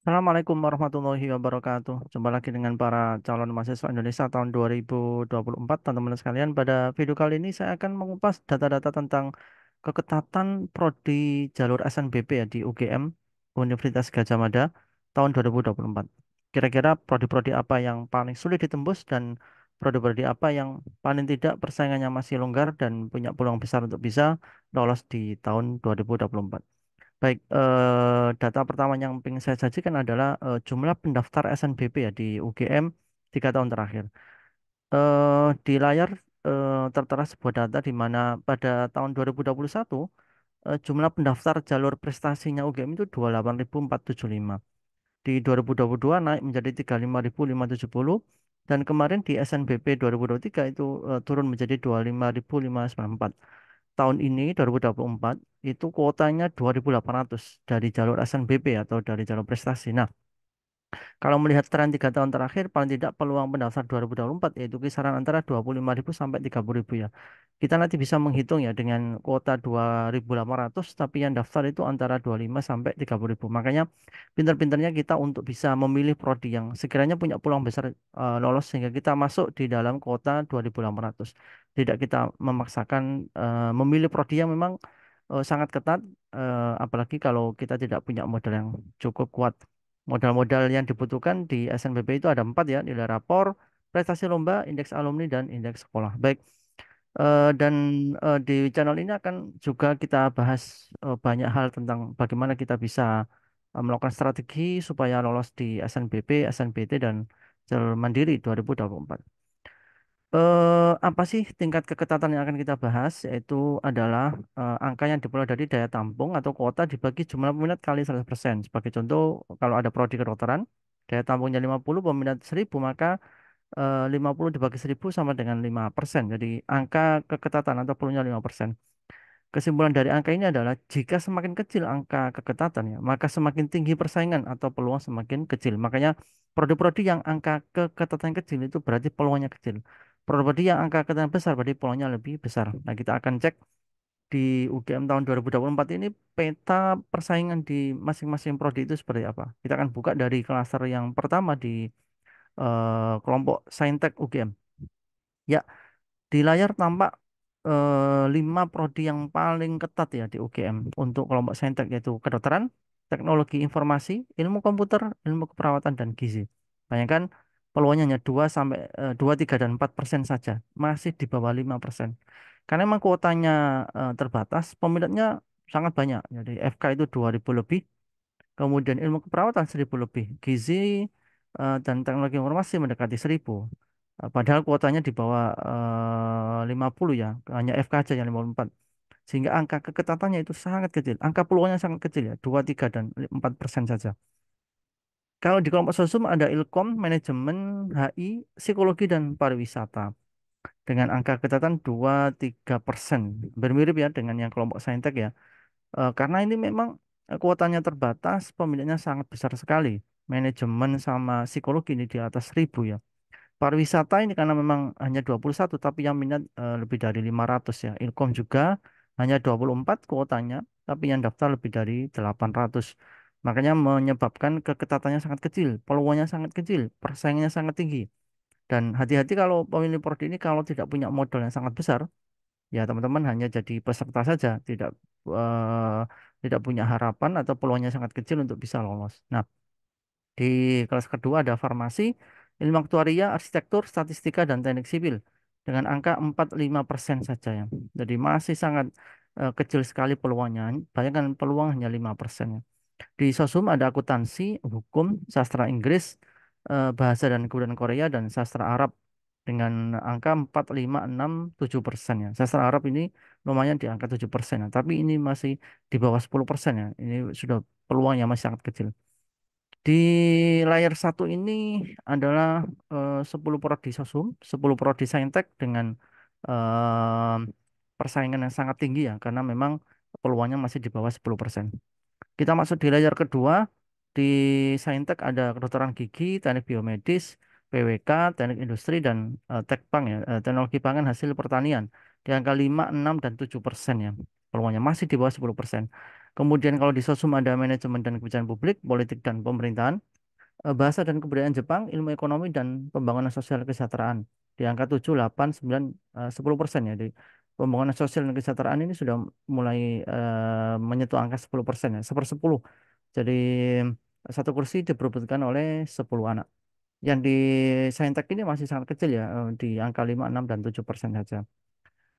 Assalamualaikum warahmatullahi wabarakatuh. Jumpa lagi dengan para calon mahasiswa Indonesia tahun 2024, teman-teman sekalian. Pada video kali ini saya akan mengupas data-data tentang keketatan prodi jalur SNBP ya di UGM, Universitas Gadjah Mada tahun 2024. Kira-kira prodi-prodi apa yang paling sulit ditembus dan prodi-prodi apa yang paling tidak persaingannya masih longgar dan punya peluang besar untuk bisa lolos di tahun 2024. Baik, data pertama yang ingin saya sajikan adalah jumlah pendaftar SNBP ya di UGM 3 tahun terakhir. Di layar tertera sebuah data di mana pada tahun 2021 jumlah pendaftar jalur prestasinya UGM itu 28.475. Di 2022 naik menjadi 35.570 dan kemarin di SNBP 2023 itu turun menjadi 25.594. Tahun ini 2024 itu kuotanya 2.800 dari jalur SNBP atau dari jalur prestasi. Nah, kalau melihat tren 3 tahun terakhir, paling tidak peluang pendaftar 2024 yaitu kisaran antara 25.000 sampai 30.000 ya. Kita nanti bisa menghitung ya dengan kuota 2.800, tapi yang daftar itu antara 25 sampai 30.000. Makanya pintar-pintarnya kita untuk bisa memilih prodi yang sekiranya punya peluang besar lolos sehingga kita masuk di dalam kuota 2.800. Tidak kita memaksakan memilih prodi yang memang sangat ketat, apalagi kalau kita tidak punya modal yang cukup kuat. Modal-modal yang dibutuhkan di SNBP itu ada 4 ya, nilai rapor, prestasi lomba, indeks alumni, dan indeks sekolah. Baik, dan di channel ini akan juga kita bahas banyak hal tentang bagaimana kita bisa melakukan strategi supaya lolos di SNBP, SNBT, dan jalur mandiri 2024. Apa sih tingkat keketatan yang akan kita bahas? Yaitu adalah angka yang diperoleh dari daya tampung atau kuota dibagi jumlah peminat kali 100%. Sebagai contoh, kalau ada prodi kedokteran, daya tampungnya 50, peminat 1000, maka 50 dibagi 1000 sama dengan 5%. Jadi angka keketatan atau peluangnya 5%. Kesimpulan dari angka ini adalah jika semakin kecil angka keketatan ya, maka semakin tinggi persaingan atau peluang semakin kecil. Makanya prodi-prodi yang angka keketatan kecil itu berarti peluangnya kecil. Prodi yang angka keketatan besar berarti peluangnya lebih besar. Nah, kita akan cek di UGM tahun 2024 ini peta persaingan di masing-masing prodi itu seperti apa. Kita akan buka dari klaster yang pertama di kelompok Saintek UGM. Ya, di layar tampak 5 prodi yang paling ketat ya di UGM untuk kelompok saintek yaitu kedokteran, teknologi informasi, ilmu komputer, ilmu keperawatan dan gizi. Bayangkan peluangnya hanya 2 sampai 2, 3 dan 4% saja, masih di bawah 5%. Karena memang kuotanya terbatas, peminatnya sangat banyak. Jadi FK itu 2.000 lebih, kemudian ilmu keperawatan 1.000 lebih, gizi dan teknologi informasi mendekati 1.000. Padahal kuotanya di bawah 50 ya, hanya FK aja yang 54. Sehingga angka keketatannya itu sangat kecil, angka peluangnya sangat kecil ya, 2, 3 dan 4% saja. Kalau di kelompok sosum ada Ilkom, manajemen, HI, psikologi dan pariwisata dengan angka ketatan 2, 3%. Bermirip ya dengan yang kelompok saintek ya. Karena ini memang kuotanya terbatas, peminatnya sangat besar sekali. Manajemen sama psikologi ini di atas 1.000 ya. Pariwisata ini karena memang hanya 21, tapi yang minat lebih dari 500 ya. Ilkom juga hanya 24 kuotanya, tapi yang daftar lebih dari 800. Makanya menyebabkan keketatannya sangat kecil, peluangnya sangat kecil, persaingannya sangat tinggi. Dan hati-hati kalau pemilih prodi ini kalau tidak punya modal yang sangat besar, ya teman-teman hanya jadi peserta saja, eh, tidak punya harapan atau peluangnya sangat kecil untuk bisa lolos. Nah, di kelas kedua ada farmasi, ilmu aktuaria, arsitektur, statistika, dan teknik sipil dengan angka 45% saja ya. Jadi masih sangat kecil sekali peluangnya. Bayangkan peluang hanya 5%. Ya. Di sosum ada akuntansi, hukum, sastra Inggris, bahasa dan kebudayaan Korea, dan sastra Arab dengan angka 4, 5, 6, 7% ya. Sastra Arab ini lumayan di angka 7% ya. Tapi ini masih di bawah 10% ya. Ini sudah peluangnya masih sangat kecil. Di layar satu ini adalah 10 prodi sosum, 10 prodi saintek dengan eh, persaingan yang sangat tinggi ya, karena memang peluangnya masih di bawah 10%. Kita masuk di layar kedua, di saintek ada kedokteran gigi, teknik biomedis, PWK, teknik industri, dan tekpang ya, teknologi pangan hasil pertanian. Di angka 5, 6, dan 7% ya. Peluangnya masih di bawah 10%. Kemudian kalau di sosum ada manajemen dan kebijakan publik, politik dan pemerintahan. Bahasa dan kebudayaan Jepang, ilmu ekonomi dan pembangunan sosial kesejahteraan. Di angka 7, 8, 9, 10% ya. Di pembangunan sosial dan kesejahteraan ini sudah mulai menyentuh angka 10% ya, 1/10. Jadi satu kursi diperebutkan oleh 10 anak. Yang di Saintek ini masih sangat kecil ya, di angka 5, 6, dan 7% saja.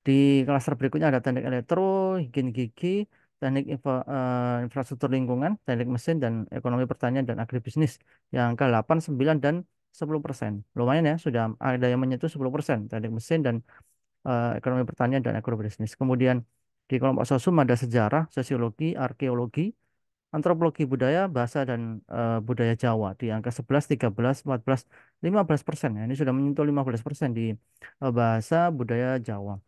Di klaster berikutnya ada teknik elektro, higien gigi, infrastruktur lingkungan, teknik mesin, dan ekonomi pertanian dan agribisnis yang angka 8, 9, dan 10%. Lumayan ya, sudah ada yang menyentuh 10%, teknik mesin dan ekonomi pertanian dan agribisnis. Kemudian di kelompok sosum ada sejarah, sosiologi, arkeologi, antropologi budaya, bahasa, dan budaya Jawa di angka 11, 13, 14, 15%. Ya, ini sudah menyentuh 15% di bahasa budaya Jawa.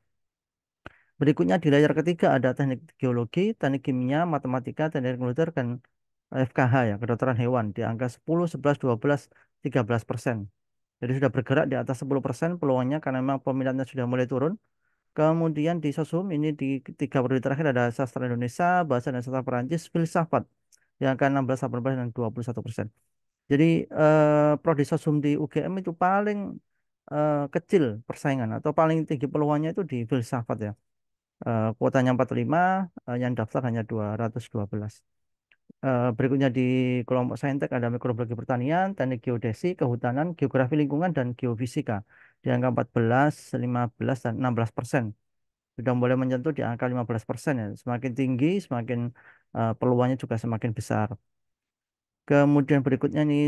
Berikutnya di layar ketiga ada teknik geologi, teknik kimia, matematika, teknik komputer, dan FKH ya, kedokteran hewan di angka 10, 11, 12, 13%. Jadi sudah bergerak di atas 10% peluangnya karena memang peminatnya sudah mulai turun. Kemudian di sosum ini di tiga periode terakhir ada sastra Indonesia, bahasa dan sastra Perancis, filsafat di angka 16, 18, dan 21%. Jadi prodi sosum di UGM itu paling kecil persaingan atau paling tinggi peluangnya itu di filsafat ya. Kuotanya 45, yang daftar hanya 212. Berikutnya di kelompok saintek ada mikrobiologi pertanian, teknik geodesi, kehutanan, geografi lingkungan, dan geofisika. Di angka 14, 15, dan 16%. Sudah mulai menyentuh di angka 15% ya. Semakin tinggi, semakin peluangnya juga semakin besar. Kemudian berikutnya nih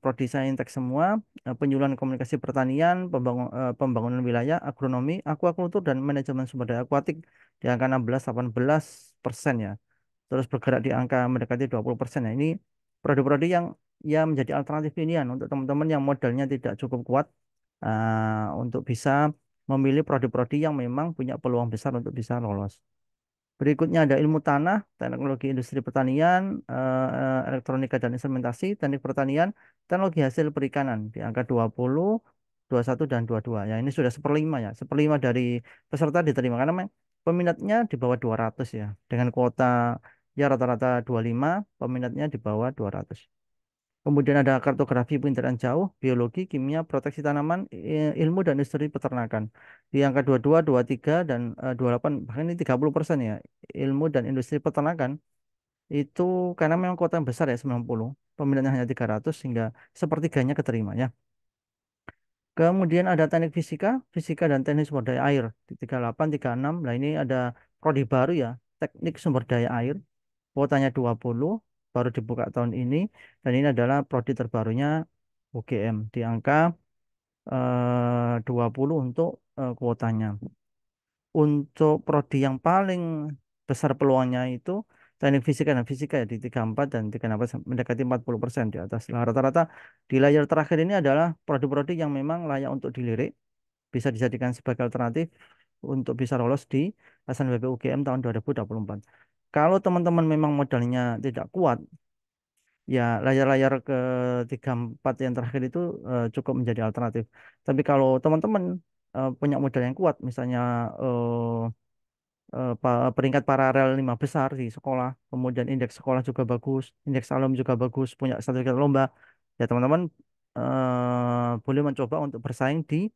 prodi saintek semua, penyuluhan komunikasi pertanian, pembangunan wilayah, agronomi, akuakultur, dan manajemen sumber daya akuatik di angka 16, 18% ya. Terus bergerak di angka mendekati 20% ya. Ini prodi-prodi yang ya menjadi alternatif pilihan untuk teman-teman yang modalnya tidak cukup kuat untuk bisa memilih prodi-prodi yang memang punya peluang besar untuk bisa lolos. Berikutnya ada ilmu tanah, teknologi industri pertanian, elektronika dan instrumentasi, teknik pertanian, teknologi hasil perikanan di angka 20, 21, dan 22. Ya, ini sudah seperlima ya. Seperlima dari peserta diterima karena memang peminatnya di bawah 200 ya. Dengan kuota ya rata-rata 25, peminatnya di bawah 200. Kemudian ada kartografi penginderaan jauh, biologi, kimia, proteksi tanaman, ilmu dan industri peternakan. Di angka 22, 23, dan 28, bahkan ini 30% ya. Ilmu dan industri peternakan itu karena memang kota yang besar ya 90. Peminatnya hanya 300 hingga sepertiganya keterima ya. Kemudian ada teknik fisika, fisika dan teknik sumber daya air di 38, 36. Nah ini ada prodi baru ya, teknik sumber daya air. Kuotanya 20, baru dibuka tahun ini. Dan ini adalah prodi terbarunya UGM di angka 20 untuk kuotanya. Untuk prodi yang paling besar peluangnya itu teknik fisika dan fisika ya di 34 dan 36 mendekati 40% di atas. Nah, rata-rata di layar terakhir ini adalah prodi-prodi yang memang layak untuk dilirik, bisa dijadikan sebagai alternatif untuk bisa lolos di SNBP UGM tahun 2024. Kalau teman-teman memang modalnya tidak kuat, ya layar-layar ke 34 yang terakhir itu cukup menjadi alternatif. Tapi kalau teman-teman punya modal yang kuat, misalnya peringkat paralel 5 besar di sekolah, kemudian indeks sekolah juga bagus, indeks alum juga bagus, punya sertifikat lomba, ya teman-teman boleh mencoba untuk bersaing di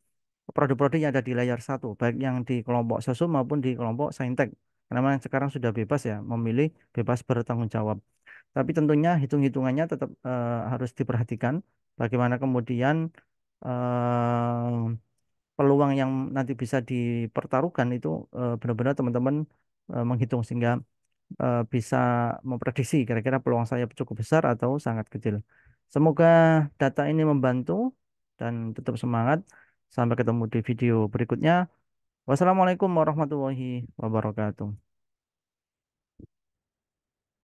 prodi-prodi yang ada di layar satu, baik yang di kelompok sosum maupun di kelompok saintek. Karena memang sekarang sudah bebas ya, memilih bebas bertanggung jawab. Tapi tentunya hitung-hitungannya tetap harus diperhatikan. Bagaimana kemudian peluang yang nanti bisa dipertaruhkan itu benar-benar teman-teman menghitung sehingga bisa memprediksi kira-kira peluang saya cukup besar atau sangat kecil. Semoga data ini membantu dan tetap semangat. Sampai ketemu di video berikutnya. Wassalamualaikum warahmatullahi wabarakatuh.